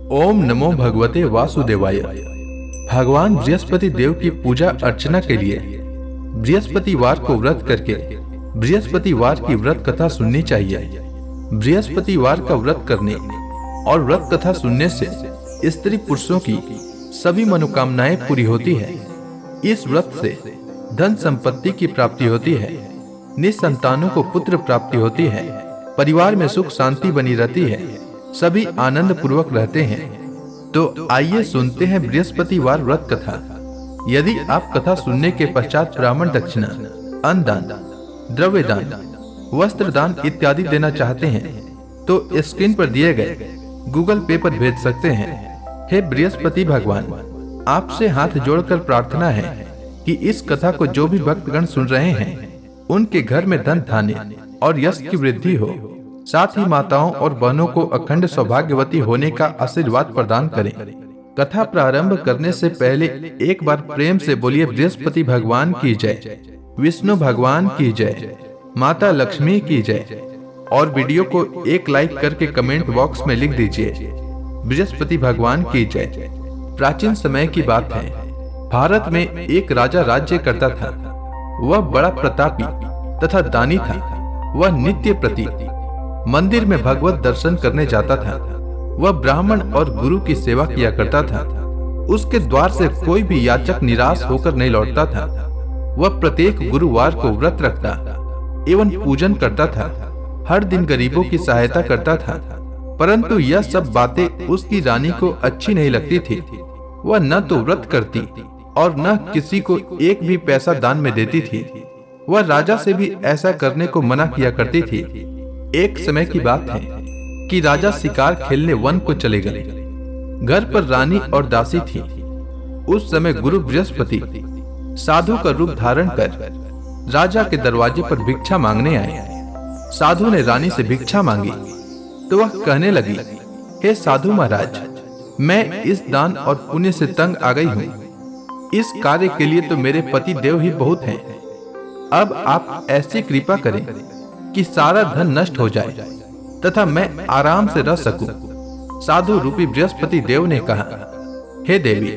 ओम नमो भगवते वासुदेवाय। भगवान बृहस्पति देव की पूजा अर्चना के लिए बृहस्पतिवार को व्रत करके बृहस्पतिवार की व्रत कथा सुननी चाहिए। बृहस्पतिवार का व्रत करने और व्रत कथा सुनने से स्त्री पुरुषों की सभी मनोकामनाएं पूरी होती है। इस व्रत से धन संपत्ति की प्राप्ति होती है, निसंतानों को पुत्र प्राप्ति होती है, परिवार में सुख शांति बनी रहती है, सभी आनंद पूर्वक रहते हैं। तो आइए सुनते हैं बृहस्पतिवार व्रत कथा। यदि आप कथा सुनने के पश्चात ब्राह्मण दक्षिणा, अन्नदान, द्रव्य दान, वस्त्र दान इत्यादि देना चाहते हैं तो स्क्रीन पर दिए गए गूगल पे पर भेज सकते हैं। हे बृहस्पति भगवान, आपसे हाथ जोड़कर प्रार्थना है कि इस कथा को जो भी भक्तगण सुन रहे हैं उनके घर में धन धान्य और यश की वृद्धि हो, साथ ही माताओं और बहनों को अखंड सौभाग्यवती होने का आशीर्वाद प्रदान करें। कथा प्रारंभ करने से पहले एक बार प्रेम से बोलिए बृहस्पति भगवान की जय, विष्णु भगवान की जय, माता लक्ष्मी की जय। और वीडियो को एक लाइक करके कमेंट बॉक्स में लिख दीजिए बृहस्पति भगवान की जय। प्राचीन समय की बात है, भारत में एक राजा राज्य करता था। वह बड़ा प्रतापी तथा दानी था। वह नित्य प्रति मंदिर में भगवत दर्शन करने जाता था। वह ब्राह्मण और गुरु की सेवा किया करता था। उसके द्वार से कोई भी याचक निराश होकर नहीं लौटता था। वह प्रत्येक गुरुवार को व्रत रखता एवं पूजन करता था। हर दिन गरीबों की सहायता करता था। परंतु यह सब बातें उसकी रानी को अच्छी नहीं लगती थी। वह न तो व्रत करती और न किसी को एक भी पैसा दान में देती थी। वह राजा से भी ऐसा करने को मना किया करती थी। एक समय की बात है कि राजा शिकार खेलने वन को चले गए। घर पर रानी और दासी थी। उस समय गुरु बृहस्पति साधु का रूप धारण कर राजा के दरवाजे पर भिक्षा मांगने आए। साधु ने रानी से भिक्षा मांगी तो वह कहने लगी, हे साधु महाराज, मैं इस दान और पुण्य से तंग आ गई हूँ। इस कार्य के लिए तो मेरे पति देव ही बहुत हैं। अब आप ऐसी कृपा करें कि सारा धन नष्ट हो जाए तथा मैं आराम से रह सकूं। साधु रूपी बृहस्पति देव ने कहा, हे देवी,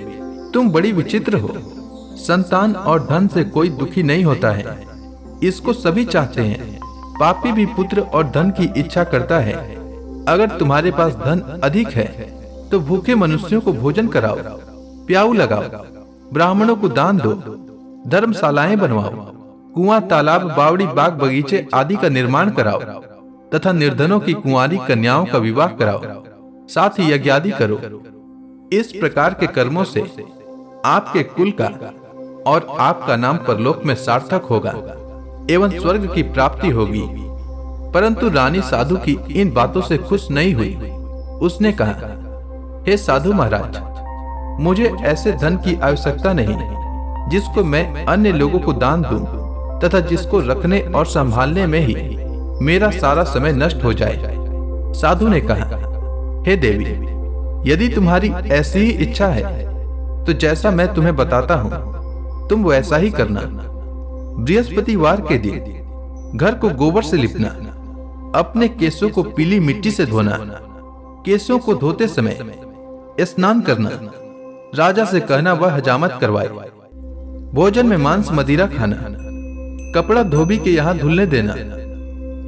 तुम बड़ी विचित्र हो। संतान और धन से कोई दुखी नहीं होता है, इसको सभी चाहते हैं। पापी भी पुत्र और धन की इच्छा करता है। अगर तुम्हारे पास धन अधिक है तो भूखे मनुष्यों को भोजन कराओ, प्याऊ लगाओ, ब्राह्मणों को दान दो, धर्मशालाएं बनवाओ, कुआं, तालाब, बावड़ी, बाग, बगीचे आदि का निर्माण कराओ तथा निर्धनों की कुंवारी कन्याओं का विवाह कराओ, साथ ही यज्ञ आदि करो। इस प्रकार के कर्मों से आपके कुल का और आपका नाम परलोक में सार्थक होगा एवं स्वर्ग की प्राप्ति होगी। परंतु रानी साधु की इन बातों से खुश नहीं हुई। उसने कहा, हे साधु महाराज, मुझे ऐसे धन की आवश्यकता नहीं जिसको मैं अन्य लोगों को दान दूं तथा जिसको रखने और संभालने में ही मेरा सारा समय नष्ट हो जाए। साधु ने कहा, हे देवी, यदि तुम्हारी ऐसी ही इच्छा है तो जैसा मैं तुम्हें बताता हूं तुम वैसा ही करना। बृहस्पतिवार के दिन घर को गोबर से लिपना, अपने केसों को पीली मिट्टी से धोना, केसों को धोते समय स्नान करना, राजा से कहना वह हजामत करवाए, भोजन में मांस मदिरा खाना, कपड़ा धोबी के यहाँ धुलने देना।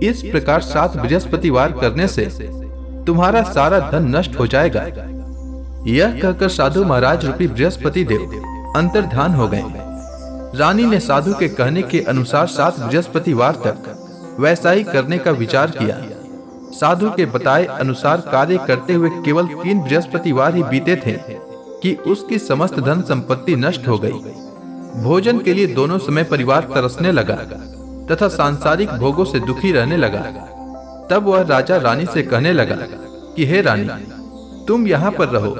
इस प्रकार 7 बृहस्पतिवार करने से तुम्हारा सारा धन नष्ट हो जाएगा। यह कहकर साधु महाराज रूपी बृहस्पति देव अंतर्धान हो गए। रानी ने साधु के कहने के अनुसार 7 बृहस्पतिवार तक वैसा ही करने का विचार किया। साधु के बताए अनुसार कार्य करते हुए केवल 3 बृहस्पतिवार ही बीते थे कि उसकी समस्त धन संपत्ति नष्ट हो गई। भोजन के लिए दोनों समय परिवार तरसने लगा तथा सांसारिक भोगों से दुखी रहने लगा। तब वह राजा रानी से कहने लगा कि हे रानी, तुम यहाँ पर रहो,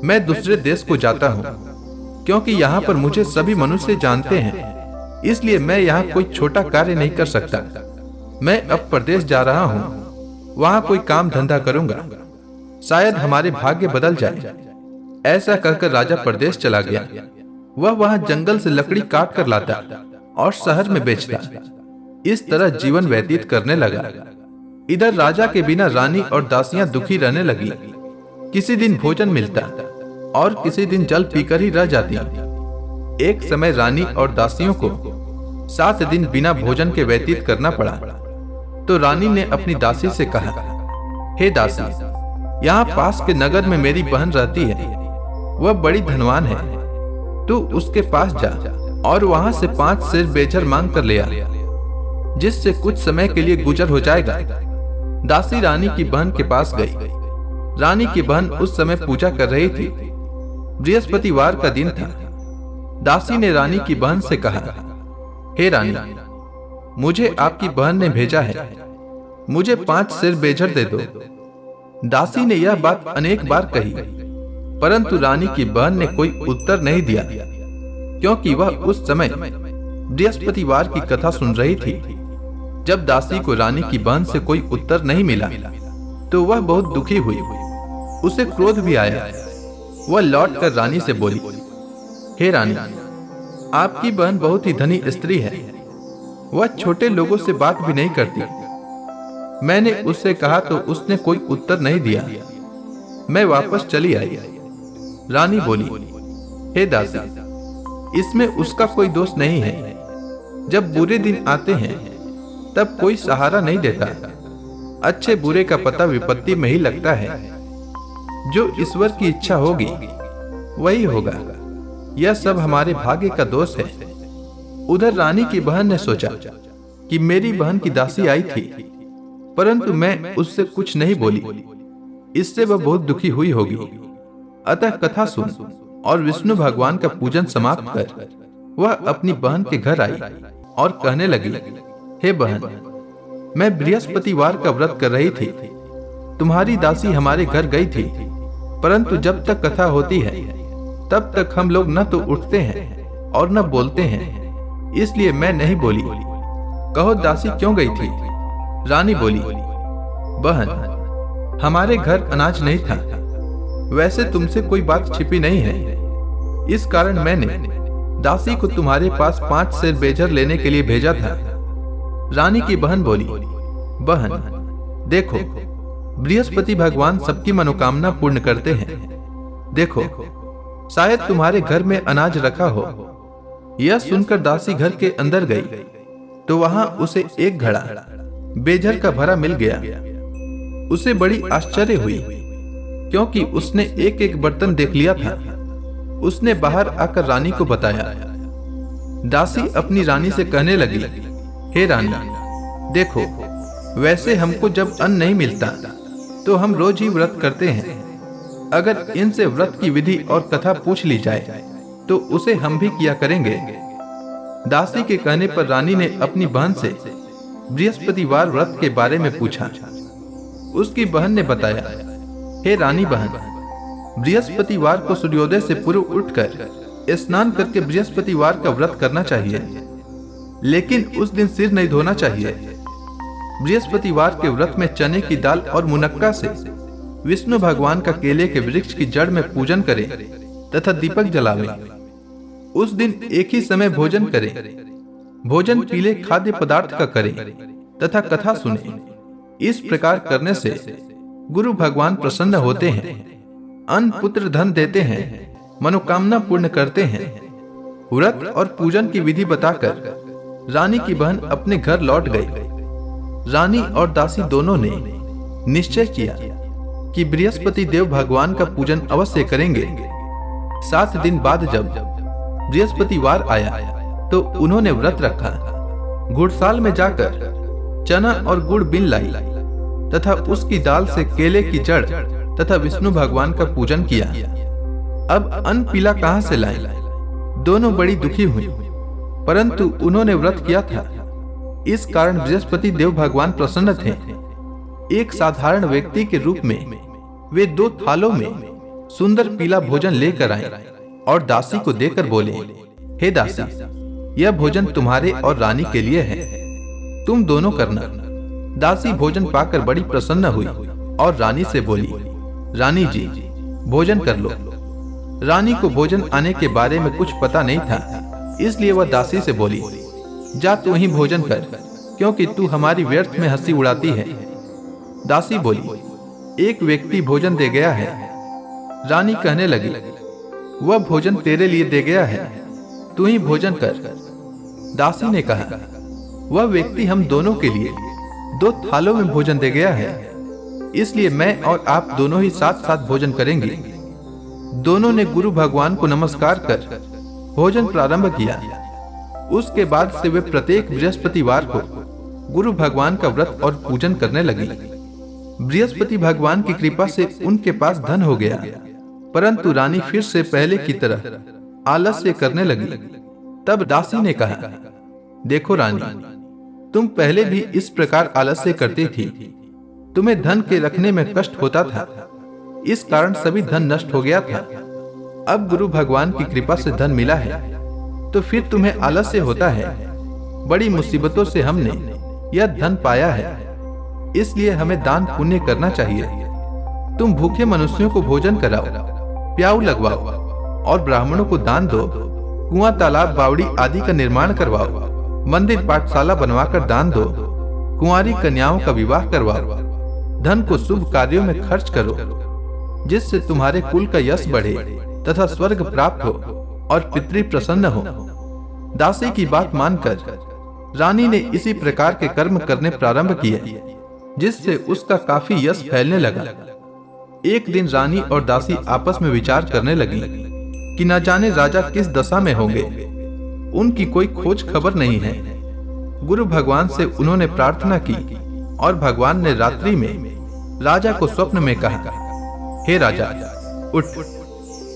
मैं दूसरे देश को जाता हूँ, क्योंकि यहाँ पर मुझे सभी मनुष्य जानते हैं, इसलिए मैं यहाँ कोई छोटा कार्य नहीं कर सकता। मैं अब प्रदेश जा रहा हूँ, वहाँ कोई काम धंधा करूंगा, शायद हमारे भाग्य बदल जाए। ऐसा कहकर राजा प्रदेश चला गया। वह वहाँ जंगल से लकड़ी काट कर लाता और शहर में बेचता। इस तरह जीवन व्यतीत करने लगा। इधर राजा के बिना रानी और दासियां दुखी रहने लगी। किसी दिन भोजन मिलता और किसी दिन जल पीकर ही रह जाती। एक समय रानी और दासियों को 7 दिन बिना भोजन के व्यतीत करना पड़ा। तो रानी ने अपनी दासी से कहा, हे दासी, यहाँ पास के नगर में मेरी बहन रहती है, वह बड़ी धनवान है। तू उसके पास जा और वहां से 5 सेर बेचर मांग कर ले आ, जिससे कुछ समय के लिए गुजर हो जाएगा। दासी रानी की बहन के पास गई। रानी की बहन उस समय पूजा कर रही थी। बृहस्पतिवार का दिन था। दासी ने रानी की बहन से कहा, हे रानी, मुझे आपकी बहन ने भेजा है, मुझे 5 सेर बेचर दे दो। दासी ने यह बात अनेक बार कही, परंतु रानी की बहन ने कोई उत्तर नहीं दिया, क्योंकि वह उस समय बृहस्पतिवार की कथा सुन रही थी। जब दासी को रानी की बहन से कोई उत्तर नहीं मिला तो वह बहुत दुखी हुई। उसे क्रोध भी आया। वह लौटकर रानी से बोली, हे रानी, आपकी बहन बहुत ही धनी स्त्री है, वह छोटे लोगों से बात भी नहीं करती। मैंने उससे कहा तो उसने कोई उत्तर नहीं दिया। मैं वापस चली आई। रानी बोली, हे दासी, इसमें उसका कोई दोष नहीं है। जब बुरे दिन आते हैं तब कोई सहारा नहीं देता। अच्छे बुरे का पता विपत्ति में ही लगता है। जो ईश्वर की इच्छा होगी वही होगा। यह सब हमारे भाग्य का दोष है। उधर रानी की बहन ने सोचा कि मेरी बहन की दासी आई थी, परंतु मैं उससे कुछ नहीं बोली, इससे वह बहुत दुखी हुई होगी। अतः कथा सुन और विष्णु भगवान का पूजन समाप्त कर वह अपनी बहन के घर आई और कहने लगी, हे बहन, मैं बृहस्पतिवार का व्रत कर रही थी। तुम्हारी दासी हमारे घर गई थी, परंतु जब तक कथा होती है तब तक हम लोग न तो उठते हैं और न बोलते हैं, इसलिए मैं नहीं बोली। कहो दासी क्यों गई थी? रानी बोली, बहन, हमारे घर अनाज नहीं था। वैसे तुमसे कोई बात छिपी नहीं है, इस कारण मैंने दासी को तुम्हारे पास 5 सेर बेचर लेने के लिए भेजा था। रानी की बहन बोली, बहन, देखो, बृहस्पति भगवान सबकी मनोकामना पूर्ण करते हैं। देखो, शायद तुम्हारे घर में अनाज रखा हो। यह सुनकर दासी घर के अंदर गई तो वहां उसे एक घड़ा बेजर का भरा मिल गया। उसे बड़ी आश्चर्य हुई, क्योंकि उसने एक एक बर्तन देख लिया था। उसने बाहर आकर रानी को बताया। दासी अपनी रानी से कहने लगी, हे रानी, देखो, वैसे हमको जब अन्न नहीं मिलता तो हम रोज ही व्रत करते हैं। अगर इनसे व्रत की विधि और कथा पूछ ली जाए तो उसे हम भी किया करेंगे। दासी के कहने पर रानी ने अपनी बहन से बृहस्पतिवार व्रत के बारे में पूछा। उसकी बहन ने बताया, हे रानी बहन, बृहस्पतिवार को सूर्योदय से पूर्व उठकर स्नान करके बृहस्पतिवार का व्रत करना चाहिए, लेकिन उस दिन सिर नहीं धोना चाहिए। बृहस्पतिवार के व्रत में चने की दाल और मुनक्का से विष्णु भगवान का केले के वृक्ष की जड़ में पूजन करें तथा दीपक जलावें। उस दिन एक ही समय भोजन करें। भोजन पीले खाद्य पदार्थ का करें तथा कथा सुने। इस प्रकार करने से गुरु भगवान प्रसन्न होते हैं, अन्न पुत्र धन देते हैं, मनोकामना पूर्ण करते हैं। व्रत और पूजन की विधि बताकर रानी की बहन अपने घर लौट गई। रानी और दासी दोनों ने निश्चय किया कि बृहस्पति देव भगवान का पूजन अवश्य करेंगे। 7 दिन बाद जब बृहस्पतिवार आया तो उन्होंने व्रत रखा। घुड़साल में जाकर चना और गुड़ बीन लाई तथा उसकी दाल से केले की जड़ तथा विष्णु भगवान का पूजन किया। अब अन्न पीला कहां से लाएं? दोनों बड़ी दुखी हुई, परंतु उन्होंने व्रत किया था, इस कारण बृहस्पति देव भगवान प्रसन्न थे। एक साधारण व्यक्ति के रूप में वे 2 थालों में सुंदर पीला भोजन लेकर आए और दासी को देकर बोले, हे दासी, यह भोजन तुम्हारे और रानी के लिए है, तुम दोनों करना। दासी भोजन पाकर बड़ी प्रसन्न हुई और रानी से बोली, रानी जी, भोजन कर लो। रानी को भोजन आने के बारे में कुछ पता नहीं था, इसलिए वह दासी से बोली, जा तू ही भोजन कर, क्योंकि तू हमारी व्यर्थ में हंसी उड़ाती है। दासी बोली, एक व्यक्ति भोजन दे गया है, रानी कहने लगी, वह भोजन तेरे लिए दे गया है, तू ही भोजन कर। दासी ने कहा, वह व्यक्ति हम दोनों के लिए 2 थालों में भोजन दे गया है, इसलिए मैं और आप दोनों ही साथ साथ भोजन करेंगे। दोनों ने गुरु भगवान को नमस्कार कर भोजन प्रारंभ किया। उसके बाद से वे प्रत्येक बृहस्पतिवार को गुरु भगवान का व्रत और पूजन करने लगी। बृहस्पति भगवान की कृपा से उनके पास धन हो गया, परंतु रानी फिर से पहले की तरह आलस्य करने लगी। तब दासी ने कहा, देखो रानी, तुम पहले भी इस प्रकार आलस्य करती थी। तुम्हें धन के रखने में कष्ट होता था, इस कारण सभी धन नष्ट हो गया था। अब गुरु भगवान की कृपा से धन मिला है, तो फिर तुम्हें आलस्य होता है। बड़ी मुसीबतों से हमने यह धन पाया है, इसलिए हमें दान पुण्य करना चाहिए। तुम भूखे मनुष्यों को भोजन कराओ, प्याऊ लगवाओ और ब्राह्मणों को दान दो। कुआं, तालाब, बावड़ी आदि का निर्माण करवाओ। मंदिर, पाठशाला बनवाकर दान दो। कुंवारी कन्याओं का विवाह करवाओ। धन को शुभ कार्यों में खर्च करो, जिससे तुम्हारे कुल का यश बढ़े तथा स्वर्ग प्राप्त हो और पितृ प्रसन्न हो। दासी की बात मानकर रानी ने इसी प्रकार के कर्म करने प्रारंभ किए, जिससे उसका काफी यश फैलने लगा। एक दिन रानी और दासी आपस में विचार करने लगी कि न जाने राजा किस दशा में होंगे। उनकी कोई खोज खबर नहीं है। गुरु भगवान से उन्होंने प्रार्थना की और भगवान ने रात्रि में राजा को स्वप्न में कहा, हे राजा, उठ,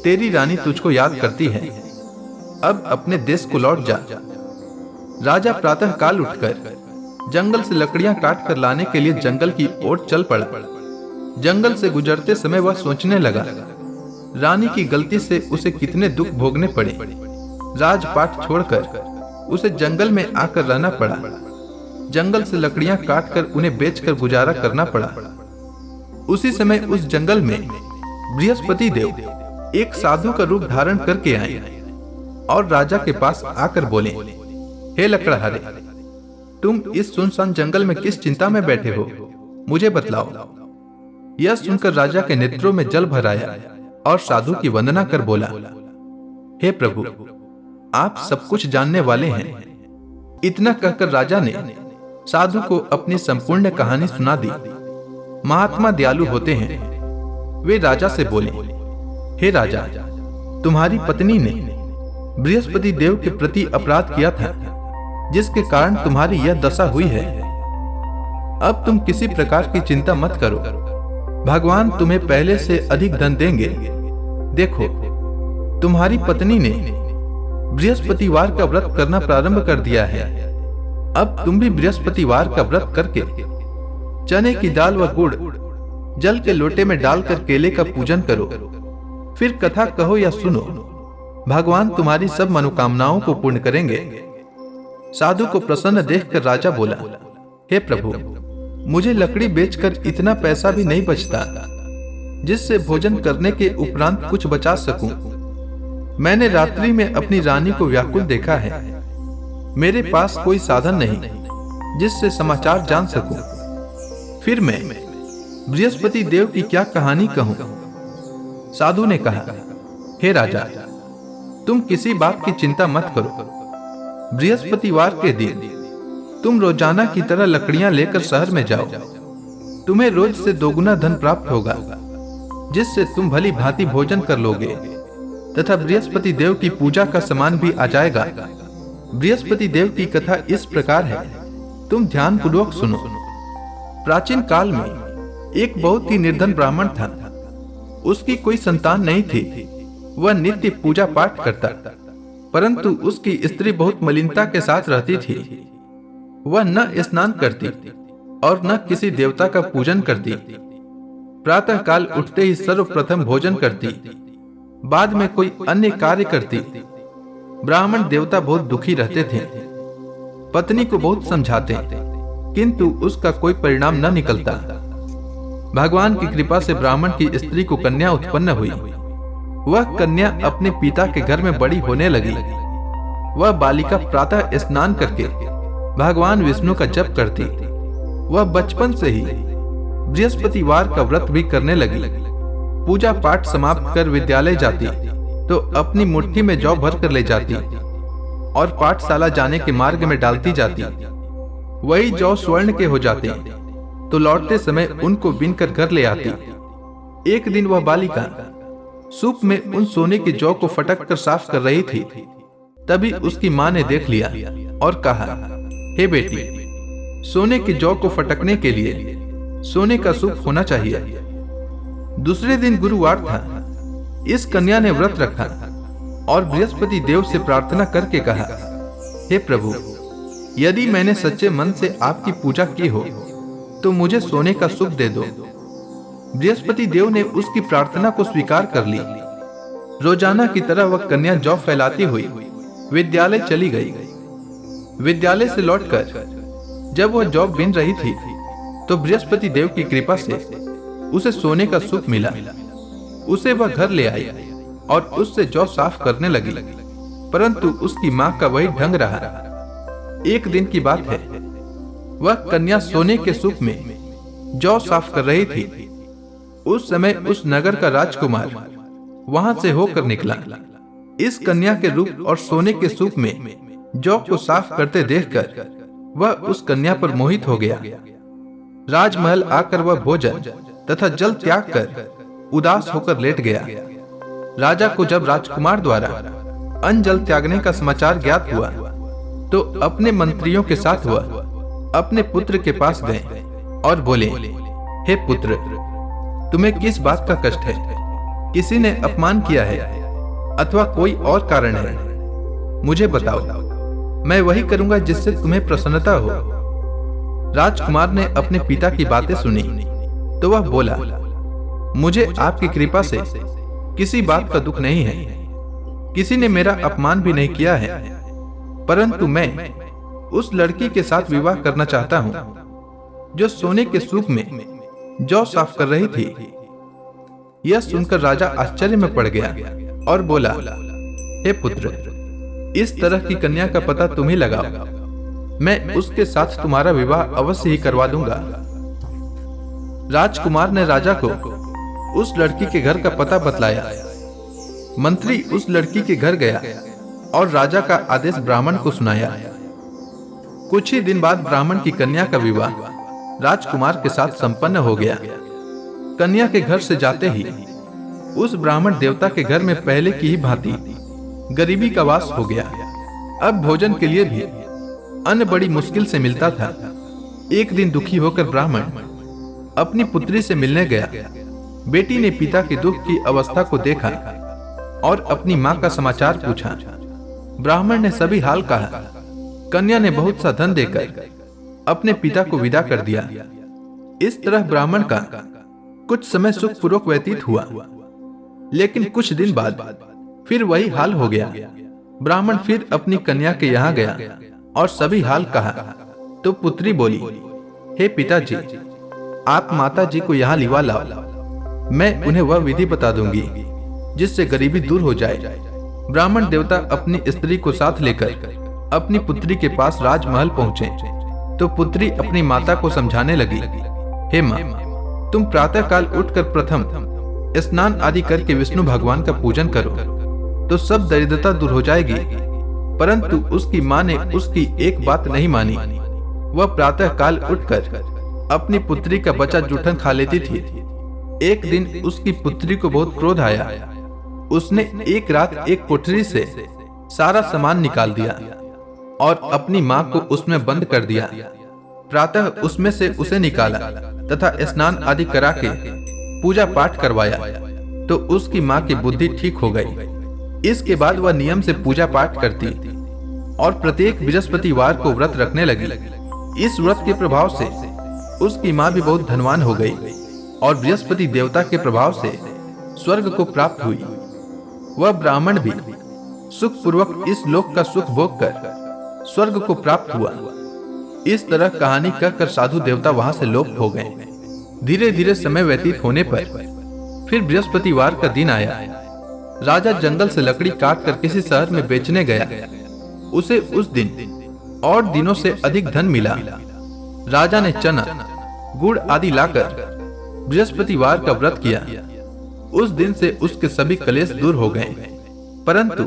तेरी रानी तुझको याद करती है, अब अपने देश को लौट जा। राजा प्रातः काल उठकर जंगल से लकड़ियां काट कर लाने के लिए जंगल की ओर चल पड़ा। जंगल से गुजरते समय वह सोचने लगा, रानी की गलती से उसे कितने दुख भोगने पड़े। राजपाट छोड़कर उसे जंगल में आकर रहना पड़ा। जंगल से लकड़ियां काटकर उन्हें बेचकर गुजारा करना पड़ा। उसी समय उस जंगल में बृहस्पति देव एक साधु का रूप धारण करके आए और राजा के पास आकर बोले, हे लकड़हारे, तुम इस सुनसान जंगल में किस चिंता में बैठे हो, मुझे बतलाओ। यह सुनकर राजा के नेत्रों में जल भर आया और साधु की वंदना कर बोला, हे प्रभु, आप सब कुछ जानने वाले हैं। इतना कहकर राजा ने साधु को अपनी संपूर्ण कहानी सुना दी। महात्मा दयालु होते हैं। वे राजा से बोले, हे राजा, तुम्हारी पत्नी ने बृहस्पति देव के प्रति अपराध किया था, जिसके कारण तुम्हारी यह दशा हुई है। अब तुम किसी प्रकार की चिंता मत करो, भगवान तुम्हें पहले से अधिक धन देंगे। देखो, तुम्हारी पत्नी ने बृहस्पतिवार का व्रत करना प्रारंभ कर दिया है। अब तुम भी बृहस्पतिवार का व्रत करके चने की दाल व गुड़ जल के लोटे में डालकर केले का पूजन करो। फिर कथा कहो या सुनो, भगवान तुम्हारी सब मनोकामनाओं को पूर्ण करेंगे। साधु को प्रसन्न देखकर राजा बोला, हे प्रभु, मुझे लकड़ी बेचकर इतना पैसा भी नहीं बचता जिससे भोजन करने के उपरांत कुछ बचा सकूं। मैंने रात्रि में अपनी रानी को व्याकुल देखा है। मेरे पास कोई साधन नहीं जिससे समाचार जान सकूं। फिर मैं बृहस्पति देव की क्या कहानी कहूं? साधु ने कहा, हे राजा, तुम किसी बात की चिंता मत करो। बृहस्पतिवार के दिन तुम रोजाना की तरह लकड़ियां लेकर शहर में जाओ। तुम्हें रोज से 2 गुना धन प्राप्त होगा, जिससे तुम भली भांति भोजन कर लोगे तथा बृहस्पति देव की पूजा का सामान भी आ जाएगा। बृहस्पति देव की कथा इस प्रकार है, तुम ध्यान पूर्वक सुनो। प्राचीन काल में एक बहुत ही निर्धन ब्राह्मण था। उसकी कोई संतान नहीं थी। वह नित्य पूजा पाठ करता, परंतु उसकी स्त्री बहुत मलिनता के साथ रहती थी। वह न स्नान करती और न किसी देवता का पूजन करती। प्रातः काल उठते ही सर्वप्रथम भोजन करती, बाद में कोई अन्य कार्य करती। ब्राह्मण देवता बहुत दुखी रहते थे। पत्नी को बहुत समझाते, किंतु उसका कोई परिणाम न निकलता। भगवान की कृपा से ब्राह्मण की स्त्री को कन्या उत्पन्न हुई। वह कन्या अपने पिता के घर में बड़ी होने लगी। वह बालिका प्रातः स्नान करके भगवान विष्णु का जप करती। वह बचपन से ही बृहस्पतिवार का व्रत भी करने लगी। पूजा पाठ समाप्त कर विद्यालय जाती तो अपनी मुट्ठी में जौ भर कर ले जाती और पाठशाला जाने के मार्ग में डालती जाती। वही जौ स्वर्ण के हो जाते तो लौटते समय उनको बीनकर घर ले आती। एक दिन वह बालिका सूप में उन सोने की जौ को फटक कर साफ कर रही थी। तभी उसकी माँ ने देख लिया और कहा, हे बेटी, सोने की जौ को फटकने के लिए सोने का सूप होना चाहिए। दूसरे दिन गुरुवार था। इस कन्या ने व्रत रखा और बृहस्पति देव से प्रार्थना करके कहा, हे प्रभु, यदि मैंने सच्चे मन से आपकी पूजा की हो तो मुझे सोने का सूप दे दो। बृहस्पति देव ने उसकी प्रार्थना को स्वीकार कर ली। रोजाना की तरह वह कन्या जौ फैलाती हुई विद्यालय चली गई। विद्यालय से लौटकर जब वह जौ बीन रही थी तो बृहस्पति देव की कृपा से उसे सोने का सूप मिला। उसे वह घर ले आई और उससे जौ साफ करने लगी, परंतु उसकी मां का वही ढंग रहा। एक दिन की बात है, वह कन्या सोने के सूप में जौ साफ कर रही थी। उस समय उस नगर का राजकुमार वहां से होकर निकला। इस कन्या के रूप और सोने के सूप में जौ को साफ करते देखकर वह उस कन्या पर मोहित हो गया। राजमहल आकर वह भोजन तथा जल त्याग कर उदास होकर लेट गया। राजा को जब राजकुमार द्वारा अन्न जल त्यागने का समाचार ज्ञात हुआ तो अपने मंत्रियों के साथ वह अपने पुत्र के पास गए और बोले, हे पुत्र, तुम्हें किस बात का कष्ट है? किसी ने अपमान किया है अथवा कोई और कारण है? मुझे बताओ, मैं वही करूंगा जिससे तुम्हें प्रसन्नता हो। राजकुमार ने अपने पिता की बातें सुनी तो वह बोला, मुझे आपकी कृपा से किसी बात का दुख नहीं है। किसी ने मेरा अपमान भी नहीं किया है, परंतु मैं उस लड़की के साथ विवाह करना चाहता हूं जो सोने के सूप में जौ साफ कर रही थी। यह सुनकर राजा आश्चर्य में पड़ गया और बोला, हे पुत्र, इस तरह की कन्या का पता तुम ही लगाओ। मैं उसके साथ तुम्हारा विवाह अवश्य ही करवा दूंगा। राजकुमार ने राजा को उस लड़की के घर का पता बतलाया। मंत्री उस लड़की के घर गया और राजा का आदेश ब्राह्मण को सुनाया। कुछ ही दिन बाद ब्राह्मण की कन्या का विवाह राजकुमार के साथ संपन्न हो गया। कन्या के घर से जाते ही उस ब्राह्मण देवता के घर में पहले की ही भांति गरीबी का वास हो गया। अब भोजन के लिए भी अन्न बड़ी मुश्किल से मिलता था। एक दिन दुखी होकर ब्राह्मण अपनी पुत्री से मिलने गया। बेटी ने पिता के दुख की अवस्था को देखा और अपनी मां का समाचार पूछा। ब्राह्मण ने सभी हाल कहा। कन्या ने बहुत सा धन देकर अपने पिता को विदा कर दिया। इस तरह ब्राह्मण का कुछ समय सुखपूर्वक व्यतीत हुआ, लेकिन कुछ दिन बाद फिर वही हाल हो गया। ब्राह्मण फिर अपनी कन्या के यहाँ गया और सभी हाल कहा तो पुत्री बोली, हे पिताजी, आप माता जी को यहाँ लिवा लाओ। मैं उन्हें वह विधि बता दूंगी जिससे गरीबी दूर हो जाए। ब्राह्मण देवता अपनी स्त्री को साथ लेकर अपनी पुत्री के पास राजमहल पहुंचे तो पुत्री अपनी माता को समझाने लगी, हे माँ, तुम प्रातः काल उठकर प्रथम स्नान आदि करके विष्णु भगवान का पूजन करो तो सब दरिद्रता दूर हो जाएगी। परंतु उसकी माँ ने उसकी एक बात नहीं मानी। वह प्रातः काल उठकर अपनी पुत्री का बचा जूठन खा लेती थी। एक दिन उसकी पुत्री को बहुत क्रोध आया। उसने एक रात एक कोठरी से सारा सामान निकाल दिया और अपनी माँ को उसमें बंद कर दिया। प्रातः उसमें से उसे निकाला तथा स्नान आदि करा के पूजा पाठ करवाया तो उसकी माँ की बुद्धि ठीक हो गई। इसके बाद वह नियम से पूजा पाठ करती और प्रत्येक बृहस्पतिवार को व्रत रखने लगी। इस व्रत के प्रभाव से उसकी माँ भी बहुत धनवान हो गई और बृहस्पति देवता के प्रभाव से स्वर्ग को प्राप्त हुई। वह ब्राह्मण भी सुख पूर्वक इस लोक का सुख भोग कर स्वर्ग को प्राप्त हुआ। इस तरह कहानी कहकर साधु देवता वहां से लोप हो गए। धीरे धीरे समय व्यतीत होने पर फिर बृहस्पतिवार का दिन आया। राजा जंगल से लकड़ी काट कर किसी शहर में बेचने गया। उसे उस दिन और दिनों से अधिक धन मिला। राजा ने चना, गुड़ आदि लाकर बृहस्पतिवार का व्रत किया। उस दिन से उसके सभी कलेश दूर हो गए। परंतु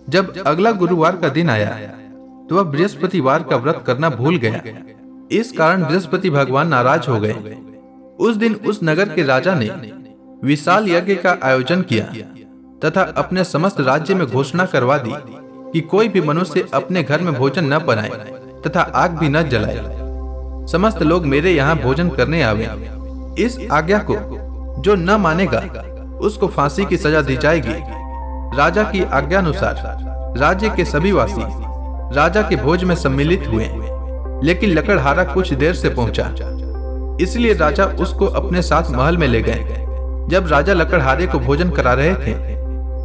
जब अगला गुरुवार का दिन आया तो वह बृहस्पतिवार का व्रत करना भूल गया। इस कारण बृहस्पति भगवान नाराज हो गए। उस दिन उस नगर के राजा ने विशाल यज्ञ का आयोजन किया तथा अपने समस्त राज्य में घोषणा करवा दी कि कोई भी मनुष्य अपने घर में भोजन न बनाए तथा आग भी न जलाए। समस्त लोग मेरे यहाँ भोजन करने आवे। इस आज्ञा को जो न मानेगा उसको फांसी की सजा दी जाएगी। राजा की आज्ञा अनुसार राज्य के सभी वासी राजा के भोज में सम्मिलित हुए, लेकिन लकड़हारा कुछ देर से पहुंचा, इसलिए राजा उसको अपने साथ महल में ले गए। जब राजा लकड़हारे को भोजन करा रहे थे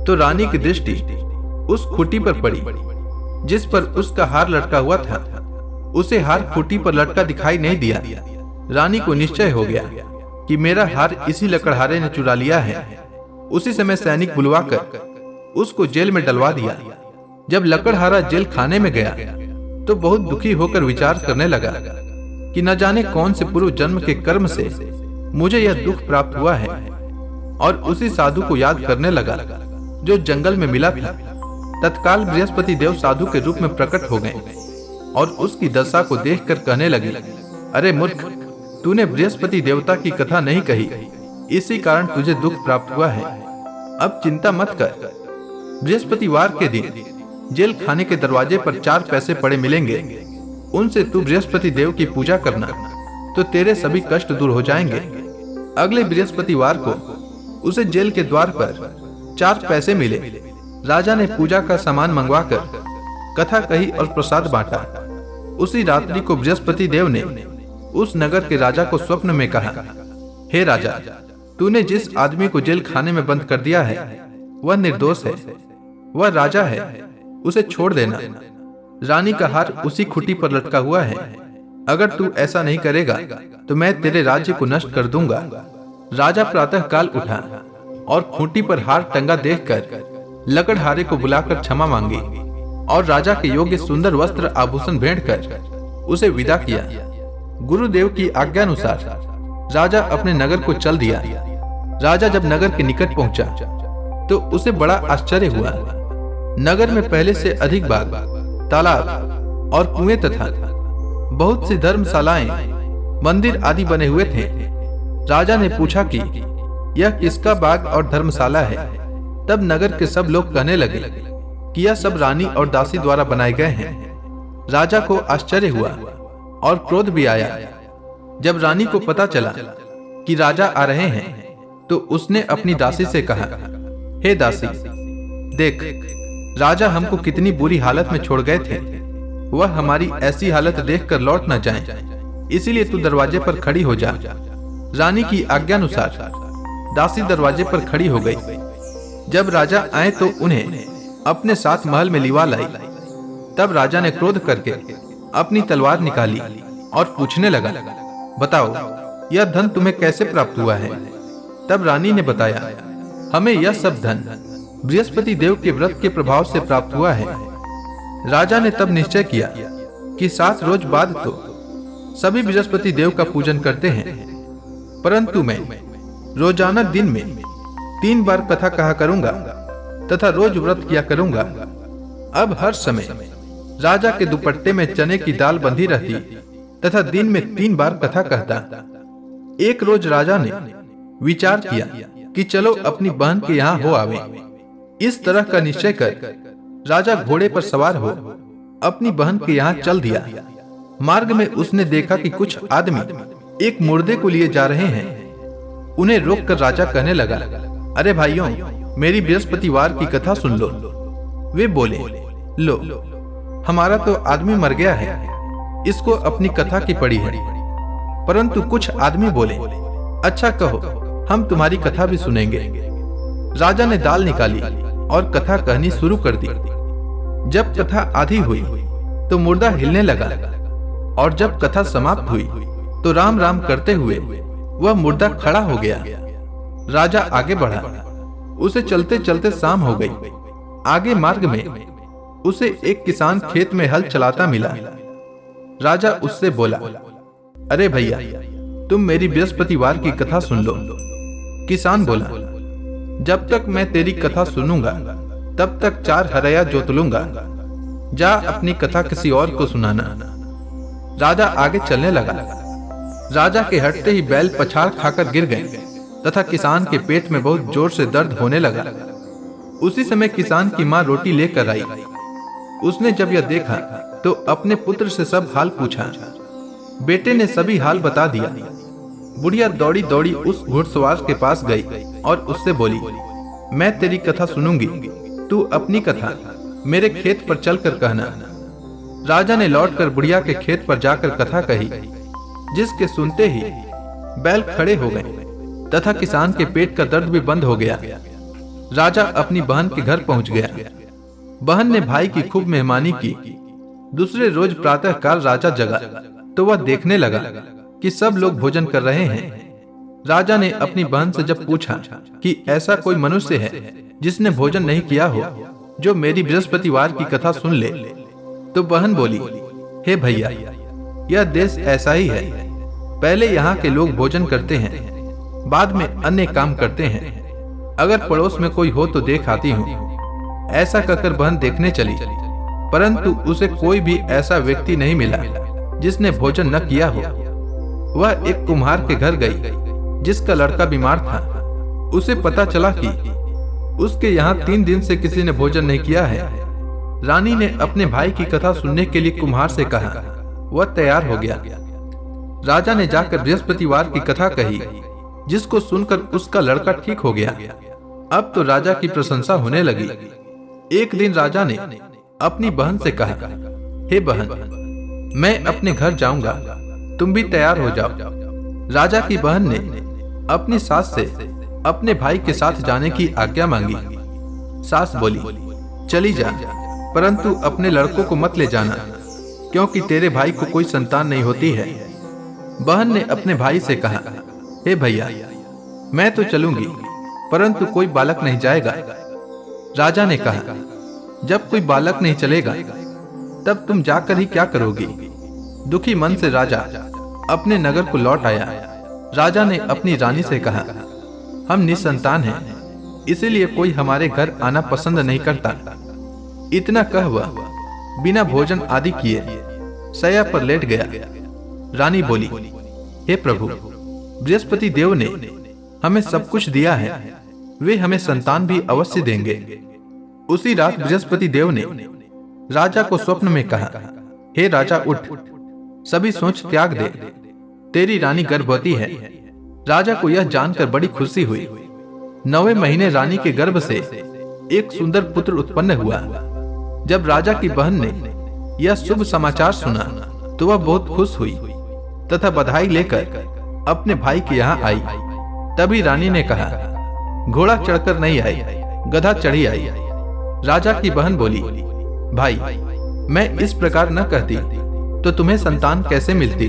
तो रानी की दृष्टि उस खूंटी पर पड़ी जिस पर उसका हार लटका हुआ था। उसे हार खूंटी पर लटका दिखाई नहीं दिया। रानी को निश्चय हो गया कि मेरा हार इसी लकड़हारे ने चुरा लिया है। उसी समय सैनिक बुलवाकर उसको जेल में डलवा दिया। जब लकड़हारा जेल खाने में गया तो बहुत दुखी होकर विचार करने लगा कि न जाने कौन से पूर्व जन्म के कर्म से मुझे यह दुख प्राप्त हुआ है, और उसी साधु को याद करने लगा जो जंगल में मिला था। तत्काल बृहस्पति देव साधु के रूप में प्रकट हो गए और उसकी दशा को देखकर कहने लगे, अरे मूर्ख, तूने बृहस्पति देवता की कथा नहीं कही, इसी कारण तुझे दुख प्राप्त हुआ है। अब चिंता मत कर। बृहस्पतिवार के दिन जेल खाने के दरवाजे पर 4 पैसे पड़े मिलेंगे। उनसे तू बृहस्पति देव की पूजा करना तो तेरे सभी कष्ट दूर हो जाएंगे। अगले बृहस्पतिवार को उसे जेल के द्वार पर 4 पैसे मिले। राजा ने पूजा का सामान मंगवाकर कथा कही और प्रसाद बांटा। उसी रात्रि को बृहस्पति देव ने उस नगर के राजा को स्वप्न में कहा, हे राजा, तूने जिस आदमी को जेल खाने में बंद कर दिया है वह निर्दोष है, वह राजा है, उसे छोड़ देना। रानी का हार उसी खूंटी पर लटका हुआ है। अगर तू ऐसा नहीं करेगा तो मैं तेरे राज्य को नष्ट कर दूंगा। राजा प्रातः काल उठा और खूंटी पर हार टंगा देखकर लकड़हारे को बुलाकर क्षमा मांगी और राजा के योग्य सुंदर वस्त्र आभूषण भेंट कर उसे विदा किया। गुरुदेव की आज्ञानुसार राजा अपने नगर को चल दिया। राजा जब नगर के निकट पहुंचा तो उसे बड़ा आश्चर्य हुआ। नगर में पहले से अधिक बाग, तालाब और कुएं तथा बहुत सी धर्मशालाएं, मंदिर आदि बने हुए थे। राजा ने पूछा कि यह किसका बाग और धर्मशाला है। तब नगर के सब लोग कहने लगे कि यह सब रानी और दासी द्वारा बनाए गए हैं। राजा को आश्चर्य हुआ और क्रोध भी आया। जब रानी को पता चला कि राजा आ रहे हैं तो उसने अपनी दासी से कहा, हे दासी, देख, राजा हमको कितनी बुरी हालत में छोड़ गए थे। वह हमारी ऐसी हालत देखकर लौट न जाएं, इसीलिए तू दरवाजे पर खड़ी हो जा। रानी की आज्ञानुसार दासी दरवाजे पर खड़ी हो गई। जब राजा आए तो उन्हें अपने साथ महल में लिवा लाई। तब राजा ने क्रोध करके अपनी तलवार निकाली और पूछने लगा, बताओ, यह धन तुम्हें कैसे प्राप्त हुआ है। तब रानी ने बताया, हमें यह सब धन बृहस्पति देव के व्रत के प्रभाव से प्राप्त हुआ है। राजा ने तब निश्चय किया कि 7 रोज बाद तो सभी बृहस्पति देव का पूजन करते हैं, परंतु मैं रोजाना दिन में 3 बार कथा कहा करूंगा तथा रोज व्रत किया करूंगा। अब हर समय राजा के दुपट्टे में चने की दाल बंधी रहती तथा दिन में 3 बार कथा कहता। एक रोज राजा ने विचार किया कि चलो अपनी बहन के यहाँ हो आवे। इस तरह का निश्चय कर राजा घोड़े पर सवार हो अपनी बहन के यहाँ चल दिया। मार्ग में उसने देखा कि कुछ आदमी एक मुर्दे को लिए जा रहे हैं। उन्हें रोककर राजा कहने लगा, अरे भाइयों, मेरी बृहस्पतिवार की कथा सुन लो। वे बोले, लो, हमारा तो आदमी मर गया है, इसको अपनी कथा की पड़ी है। परंतु कुछ आदमी बोले, अच्छा कहो, हम तुम्हारी कथा भी सुनेंगे। राजा ने दाल निकाली और कथा कहनी शुरू कर दी। जब कथा आधी हुई तो मुर्दा हिलने लगा और जब कथा समाप्त हुई तो राम राम करते हुए वह मुर्दा खड़ा हो गया। राजा आगे बढ़ा। उसे चलते चलते शाम हो गई। आगे मार्ग में उसे एक किसान खेत में हल चलाता मिला। राजा उससे बोला, अरे भैया, तुम मेरी बृहस्पतिवार की कथा सुन लो। किसान बोला, जब तक मैं तेरी कथा सुनूंगा तब तक 4 हरया जोत लूंगा। जा अपनी कथा किसी और को सुनाना। राजा आगे चलने लगा। राजा के हटते ही बैल पछाड़ खाकर गिर गए तथा किसान के पेट में बहुत जोर से दर्द होने लगा। उसी समय किसान की मां रोटी लेकर आई। उसने जब यह देखा तो अपने पुत्र से सब हाल पूछा। बेटे ने सभी हाल बता दिया। बुढ़िया दौड़ी दौड़ी उस घुड़सवार के पास गई और उससे बोली, मैं तेरी कथा सुनूंगी, तू अपनी कथा मेरे खेत पर चलकर कहना। राजा ने लौटकर बुढ़िया के खेत पर जाकर कथा कही, जिसके सुनते ही बैल खड़े हो गए तथा किसान के पेट का दर्द भी बंद हो गया। राजा अपनी बहन के घर पहुंच गया। बहन ने भाई की खूब मेहमानी की। दूसरे रोज प्रातः काल राजा जगा तो वह देखने लगा कि सब लोग भोजन कर रहे हैं। राजा ने अपनी बहन से जब पूछा कि ऐसा कोई मनुष्य है जिसने भोजन नहीं किया हो, जो मेरी बृहस्पतिवार की कथा सुन ले, तो बहन बोली, हे भैया, यह देश ऐसा ही है। पहले यहाँ के लोग भोजन करते हैं, बाद में अन्य काम करते हैं। अगर पड़ोस में कोई हो तो देख आती हूँ। ऐसा कहकर बहन देखने चली, परंतु उसे कोई भी ऐसा व्यक्ति नहीं मिला जिसने भोजन न किया हो। वह एक कुम्हार के घर गई जिसका लड़का बीमार था। उसे पता चला कि उसके यहाँ 3 दिन से किसी ने भोजन नहीं किया है। रानी ने अपने भाई की कथा सुनने के लिए कुम्हार से कहा। वह तैयार हो गया। राजा ने जाकर बृहस्पतिवार की कथा कही, जिसको सुनकर उसका लड़का ठीक हो गया। अब तो राजा की प्रशंसा होने लगी। एक दिन राजा ने अपनी बहन से कहा, हे बहन, मैं अपने घर जाऊंगा, तुम भी तैयार हो जाओ। राजा की बहन ने अपनी सास से अपने भाई के साथ जाने की आज्ञा मांगी। सास बोली, चली जा, परंतु अपने लड़कों को मत ले जाना, क्योंकि तेरे भाई को कोई संतान नहीं होती है। बहन ने अपने भाई से कहा, हे भैया, मैं तो चलूंगी, परंतु कोई बालक नहीं जाएगा। राजा ने कहा, जब कोई बालक नहीं चलेगा तब तुम जाकर ही क्या करोगी। दुखी मन से राजा अपने नगर को लौट आया। राजा ने अपनी रानी से कहा, हम निसंतान हैं, इसीलिए कोई हमारे घर आना पसंद नहीं करता। इतना कह वह बिना भोजन आदि किए शैया पर लेट गया। रानी बोली, हे प्रभु, बृहस्पति देव ने हमें सब कुछ दिया है, वे हमें संतान भी अवश्य देंगे। उसी रात बृहस्पति देव ने राजा को स्वप्न में कहा, हे राजा, उठ, सभी सोच त्याग दे, तेरी रानी गर्भवती है। राजा को यह जानकर बड़ी खुशी हुई। 9वें महीने रानी के गर्भ से एक सुंदर पुत्र उत्पन्न हुआ। जब राजा की बहन ने यह शुभ समाचार सुना तो वह बहुत खुश हुई तथा बधाई लेकर अपने भाई के यहाँ आई। तभी रानी ने कहा, घोड़ा चढ़कर नहीं आई, गधा चढ़ी आई। राजा की बहन बोली, भाई, मैं इस प्रकार न कहती तो तुम्हें संतान कैसे मिलती।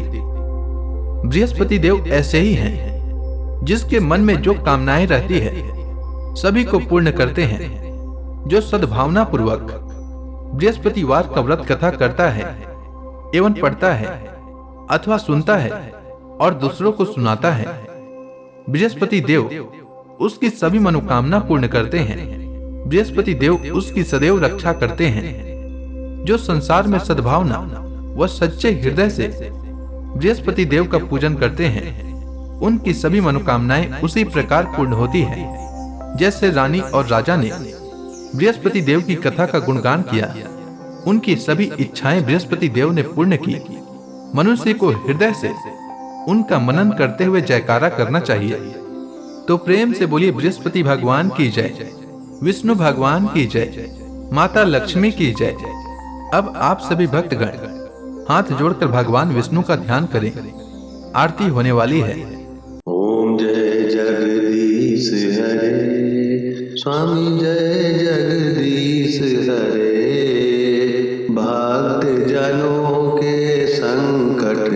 बृहस्पति देव ऐसे ही हैं, जिसके मन में जो कामनाएं रहती है सभी को पूर्ण करते हैं। जो सद्भावना पूर्वक बृहस्पतिवार का व्रत कथा करता है एवं पढ़ता है अथवा सुनता है और दूसरों को सुनाता है, बृहस्पति देव उसकी सभी मनोकामना पूर्ण करते हैं। बृहस्पति देव उसकी सदैव रक्षा करते हैं। जो संसार में सद्भावना व सच्चे हृदय से बृहस्पति देव का पूजन करते हैं, उनकी सभी मनोकामनाएं उसी प्रकार पूर्ण होती है जैसे रानी और राजा ने बृहस्पति देव की कथा का गुणगान किया। उनकी सभी इच्छाएं बृहस्पति देव ने पूर्ण की। मनुष्य को हृदय से उनका मनन करते हुए जयकारा करना चाहिए। तो प्रेम से बोलिए, बृहस्पति भगवान की जय, विष्णु भगवान की जय, माता लक्ष्मी की जय। अब आप सभी भक्तगण हाथ जोड़कर भगवान विष्णु का ध्यान करें। आरती होने वाली है। ओम जय जगदीश हरे, स्वामी जय जगदीश हरे। भक्त जनों के संकट,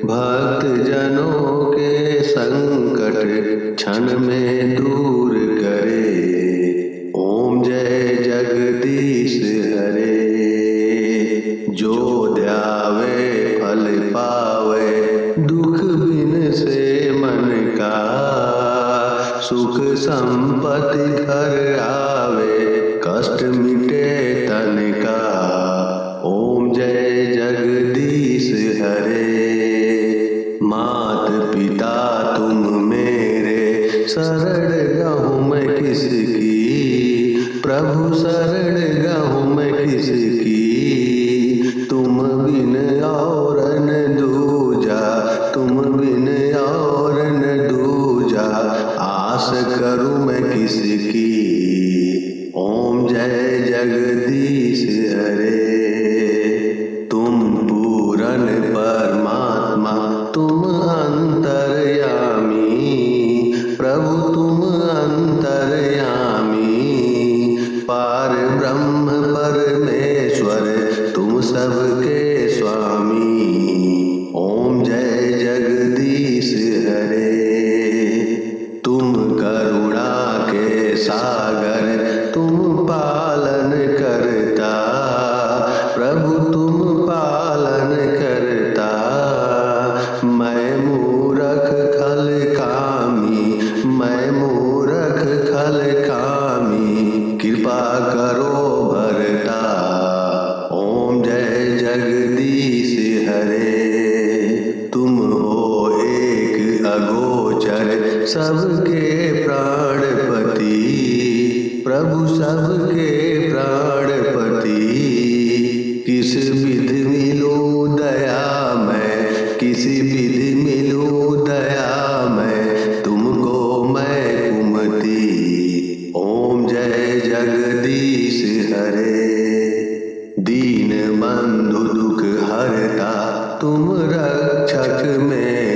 भक्त जनों के संकट क्षण में दूर करे। ओम जय जगदीश हरे। जो ध्यावे फल पावे, दुख बिन से मन का सुख संपत्ति आवे, कष्ट मिटे तन का। ओम जय जगदीश हरे। मात पिता तुम मेरे, शरण गहूँ मैं किसकी। प्रभु शरण गहूँ मैं किसकी। तुम बिन और न दूजा, तुम बिन और न दूजा, आस करूँ मैं किसकी। ओम जय जगदीश हरे। तुम पूरन परमात्मा, तुम अंतर्यामी। प्रभु तुम अंतर्यामी। पार ब्रह्म परमेश्वर, तुम सबके स्वामी। ओम जय जगदीश हरे। तुम करुणा के सागर, तुम पालन करता। प्रभु तुम पालन करता। मैं मूरख खल कामी, मैं मूरख खल कामी, कृपा करो भरता। ओम जय जगदीश हरे। तुम हो एक अगोचर, सबके प्राणपति। प्रभु सबके प्राणपति। किस विधि मिलूं दया मैं, किस विधि मिलूं दया मैं, तुमको मैं कुमति। ओम जय जगदीश हरे। दीन बंधु दुख हरता, तुम रक्षक मेरे।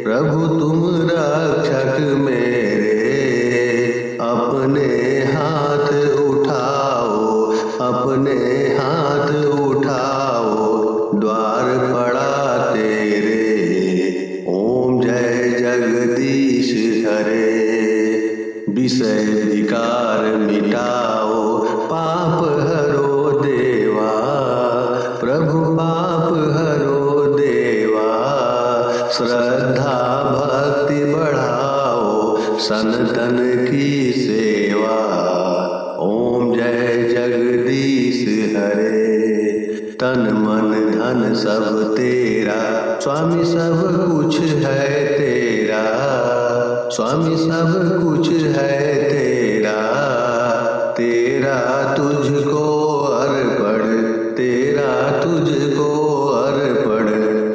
प्रभु तुम रक्षक मेरे। अपने हाथ उठाओ, अपने हाथ उठाओ, द्वार पड़ा तेरे। ओम जय जगदीश हरे। विषय विकार मिटाओ, पाप हरो देवा। प्रभु पाप हरो देवा। श्रद्धा भक्ति बढ़ाओ, सनातन की सेवा। ओम जय जगदीश हरे। तन मन धन सब तेरा, स्वामी सब कुछ है तेरा। स्वामी सब कुछ है तेरा। तेरा तुझको अर्पण, तेरा तुझको अर्पण,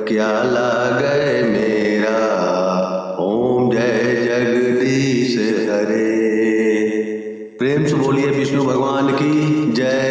क्या लागे मेरा। ओम जय जगदीश हरे। प्रेम से बोलिए विष्णु भगवान की जय।